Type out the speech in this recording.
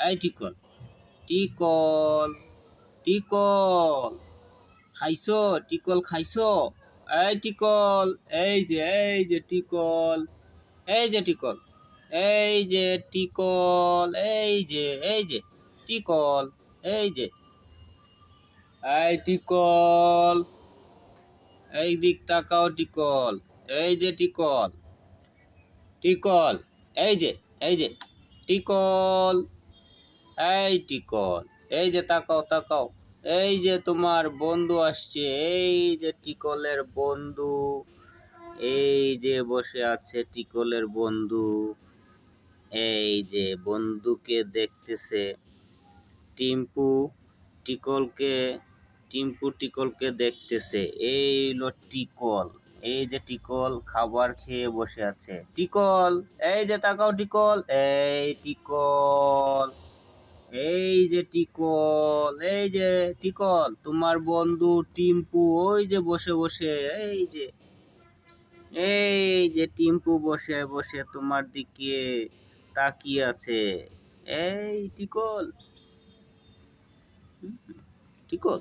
এই tickle, tickle, tickle, খাইছো? Tickle খাইছো? এই টিকল, এই যে টিকল, এই যে টিকল, এই যে টিকল, এই যে টিকল, এই যে, এই টিকল, এই দিক তাকাও টিকল, এই যে টিকল, টিকল, এই যে টিকল, এই টিকল, এই যে তাকাও তাকাও, এই যে তোমার বন্ধু আসছে, এই যে টিকলের বন্ধু, এই যে বসে আছে টিকলের বন্ধু, এই যে বন্ধুকে দেখতেছে টিম্পু, টিকলকে, টিম্পু টিকলকে দেখতেছে। এই হলো টিকল, এই যে টিকল খাবার খেয়ে বসে আছে। টিকল, এই যে তাকাও টিকল, এই টিকল, এই যে টিকল, এই যে টিকল, তোমার বন্ধু টিম্পু ওই যে বসে বসে, এই যে টিম্পু বসে বসে তোমার দিকে তাকিয়ে আছে। এই টিকল, টিকল।